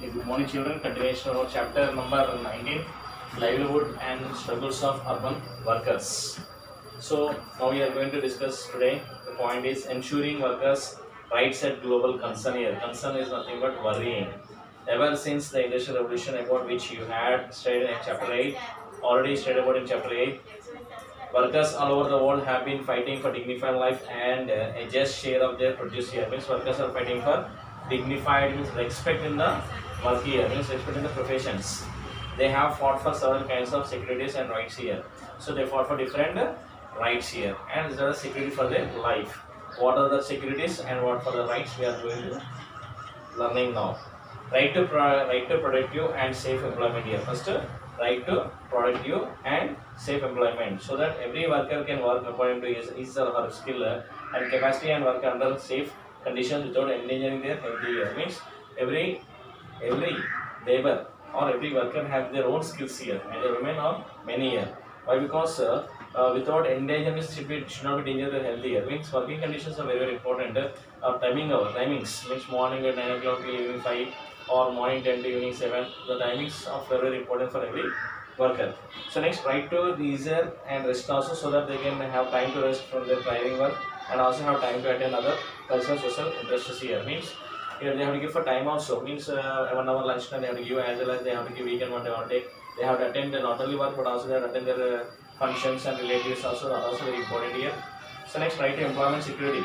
Good morning, children. Continuation of chapter number 19, livelihood and struggles of urban workers. So now we are going to discuss today. The point is ensuring workers' rights at global concern here. Concern is nothing but worrying. Ever since the Industrial Revolution, about which you had studied in chapter 8, already studied about in chapter 8, workers all over the world have been fighting for dignified life and a just share of their produce here. Means workers are fighting for dignified, means respect in the work here, means respect in the professions. They have fought for several kinds of securities and rights here. So they fought for different rights here, and there is security for their life. What are the securities and what for the rights we are going to learning now. Right to productive and safe employment here. First, right to productive and safe employment, so that every worker can work according to his or her skill and capacity and work under safe conditions without endangering their health here. Means every labor or every worker have their own skills here, and the women are many here. Why? Because without endangerment should not be danger to health here. Means working conditions are very important. Timings means morning at 9 o'clock till evening 5 or morning 10 to evening 7. The timings are very important for every worker. So next, right to leisure and rest also, so that they can have time to rest from their driving work and also have time to attend other cultural social interests here. Means here they have to give for time also. Means 1 hour lunch time they have to give, as well as they have to give weekend one day one day. They have to attend not only work but also they have to attend their functions and relatives also, are also very important here. So next, right to employment security,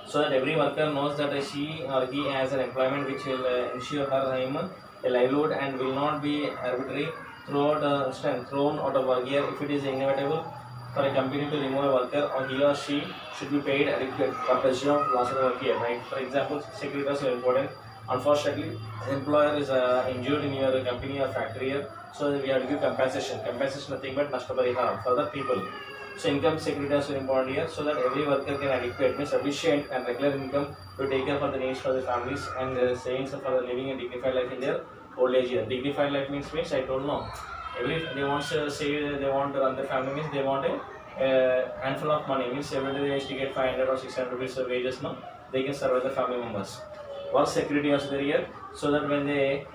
so that every worker knows that she or he has an employment which will ensure her him a livelihood and will not be arbitrary thrown out of work here. If it is inevitable for a company to remove a worker, or he or she should be paid adequate compensation of loss of work here, right? For example, security is very important. Unfortunately, employer is injured in your company or factory here, so we have to give compensation. Compensation nothing but nashtaparihara for the people. So income security is very important here, so that every worker can adequate, means sufficient and regular income to take care for the needs for the families and savings for the living a dignified life in their old age here. Dignified life means I don't know. Every they want to say they want to run the family, means they want a handful of money, means every day they used to get 500 or 600 rupees of wages. No, they can survive the family members. Work security also there here, so that when they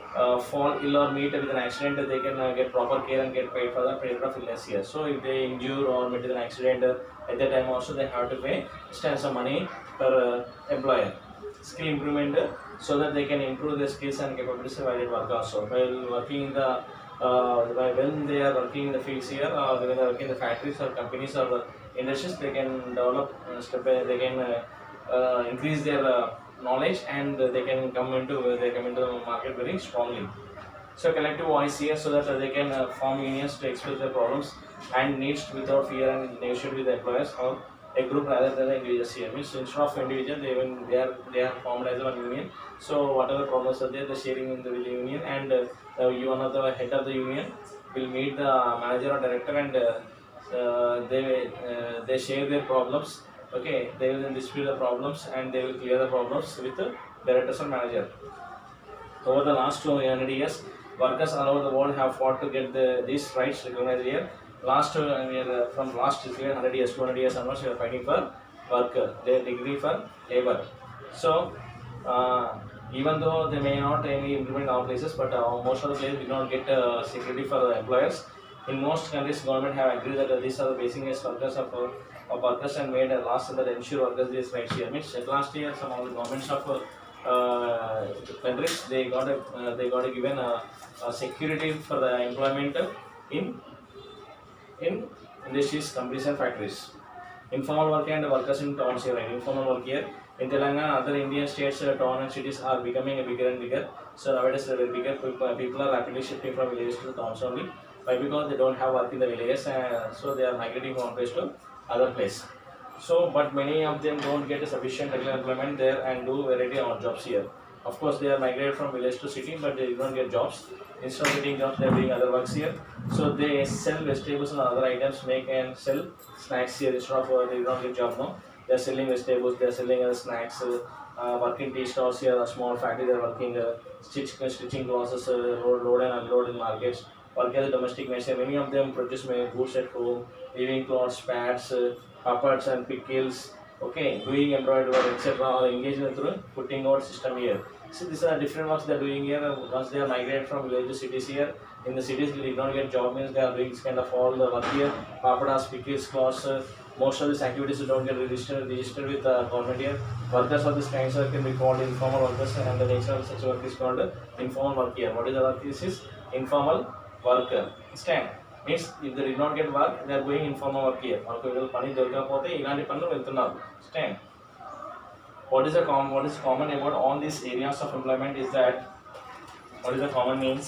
fall ill or meet with an accident, they can get proper care and get paid for the period of illness here. So if they injure or meet with an accident, at that time also they have to pay some money per employer. Skill improvement, so that they can improve their skills and capabilities while at work also. While working in the when they are working in the fields here, when they are working in the factories or companies or industries, they can develop they can increase their knowledge, and they come into the market very strongly. So collective voice here, so that they can form unions to express their problems and needs without fear and negotiate with the employers or a group rather than the individuals here. Means instead of individual, they are formed as one union. So whatever problems are there, they're sharing in the union, and you one of the head of the union will meet the manager or director, and they share their problems. Okay, they will then dispute the problems and they will clear the problems with the directors or manager. Over the last 200 years, workers all over the world have fought to get these rights recognized here. From last 100 years, 200 years onwards, we are fighting for worker, their degree for labor. So, even though they may not any implement in all places, but most of the places do not get security for the employers. In most countries, government have agreed that these are the basic needs of workers, and made a laws that ensure workers these rights here. Means at last year, some of the governments of countries, they got a given security for the employment in in industries, companies and factories. Informal work and workers in towns here, right? Informal work here in Telangana, other Indian states, town and cities are becoming bigger and bigger. So nowadays, very bigger people are rapidly shifting from villages to towns only. Why? Because they don't have work in the villages, so they are migrating from one place to other place. So, but many of them don't get a sufficient regular employment there and do variety of jobs here. Of course, they are migrated from village to city, but they don't get jobs. Instead of getting jobs, they are doing other works here. So they sell vegetables and other items, make and sell snacks here. Instead of they don't get job now. They are selling vegetables, they are selling other snacks. Working tea stalls here, a small factory. They are working stitching clothes, load and unload in markets. Work as a domestic machine. Many of them produce goods at home, weaving clothes, pads, papads and pickles, Okay, doing embroidery work, etc., or engagement through putting out system here. So these are different works they are doing here. Once they are migrated from village to cities here, in the cities they did not get job means they are doing this kind of all the work here. Papadas, pickles, cloths, most of these activities don't get registered with government here. Workers of this kind can be called informal workers, and the nature of such work is called informal work here. What is the work? This is informal worker. Understand? Means if they did not get work, they are going informal work here. వాళ్ళకు ఏదో పని దొరకకపోతే ఇలాంటి పనులు వెళ్తున్నారు. Understand? What is common about all these areas of employment is that what is the common means?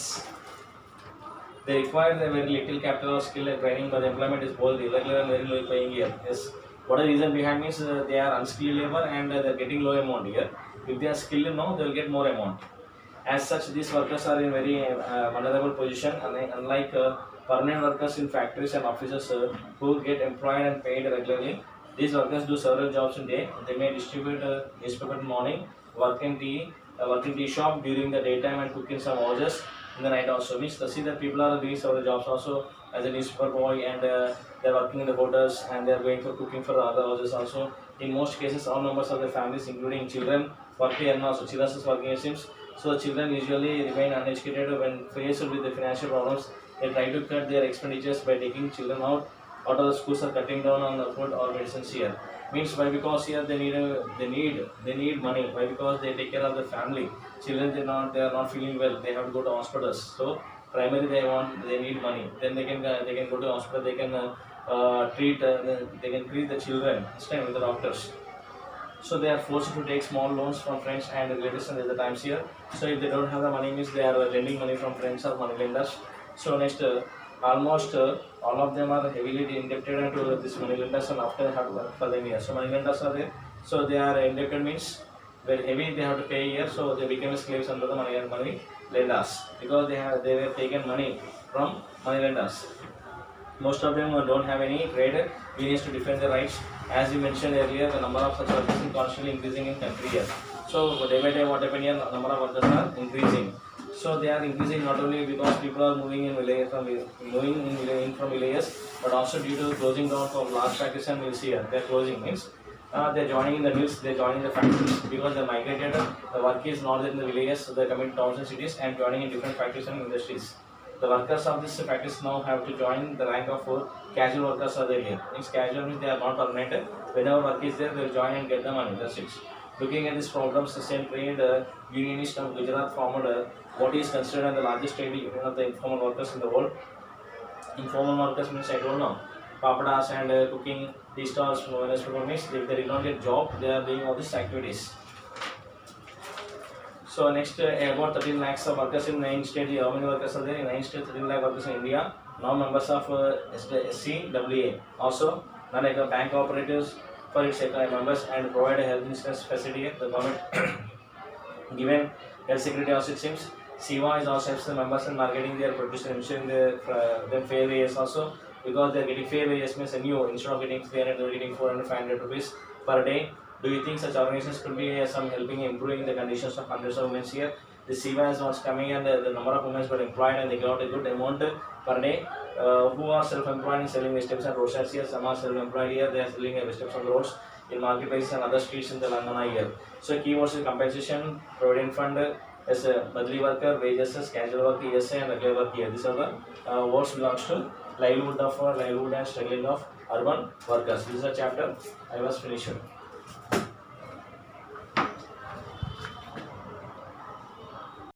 They require a very little capital or skill and training, but the employment is both irregular and very low paying here. Yes. What is the reason behind means they are unskilled labor and they are getting low amount here. If they are skilled now, they will get more amount. As such, these workers are in very vulnerable position, unlike permanent workers in factories and offices who get employed and paid regularly. These workers do several jobs in day. They may distribute newspaper in morning, work in tea shop during the daytime, and cook in some houses in the night also. Means to see that people are doing several jobs also as a newspaper boy, and they are working in the hotels, and they are going for cooking for the other houses also. In most cases, all members of the families, including children, work here and also children is working it seems. So the children usually remain uneducated when faced with the financial problems. They try to cut their expenditures by taking children out of the schools or cutting down on the food or medicines here. Means why? Because here they need money. Why? Because they take care of the family. Children they are not feeling well. They have to go to hospitals. So primarily they need money. Then they can go to hospital. They can treat the children. Stay with the doctors. So they are forced to take small loans from friends and relatives and other times here. So if they don't have the money means they are lending money from friends or money lenders. So next, almost all of them are heavily indebted to this money lenders and after they have to work for them here. So money lenders are there. So they are indebted means very heavy. They have to pay here. So they became slaves under the money lenders because they were taken money from money lenders. Most of them don't have any trade unions to defend their rights. As we mentioned earlier, the number of such workers is constantly increasing in country here. So day by day, what happened here? Number of workers are increasing. So they are increasing not only because people are moving in from villages, but also due to closing down of large factories and mills here. They are closing means they are joining in the mills, they are joining the factories because they are migrated. The work is not in the villages, so they are coming to towns and cities and joining in different factories and industries. The workers of this factories now have to join the rank of casual workers are there here. Means casual means they are not permanent. Whenever work is there, they will join and get the money. That's it. Looking at these problems, the same trade unionist of Gujarat formed what is considered the largest trade union of the informal workers in the world. Informal workers means I don't know. Papadas and cooking, tea stalls, means if they did not get job, they are doing all these activities. So next, about 13 lakhs of workers in 9 states. How many workers are there in 9 states? 13 lakh workers in India. Now members of SCWA. Also, like bank operatives for its members and provide a health insurance facility. The government given health security also it seems. SIVA is also helps the members in marketing their produce and ensuring them fair wages also because they are getting fair wages means a new instead of getting 300 they are getting 400 500 rupees per day. Do you think such organizations could be some helping improving the conditions of hundreds of women here? The SIVA is once coming and the number of women were employed and they got a good amount per day. Who are self-employed in selling vegetables and roadsides here? Some are self-employed here. They are selling vegetables on the roads in marketplaces and other streets in the Telangana here. So keywords is compensation, provident fund, as a badli worker, wages, casual work, ESA and regular work here. These are the words belongs to livelihood and struggling of urban workers. This is a chapter I was finished.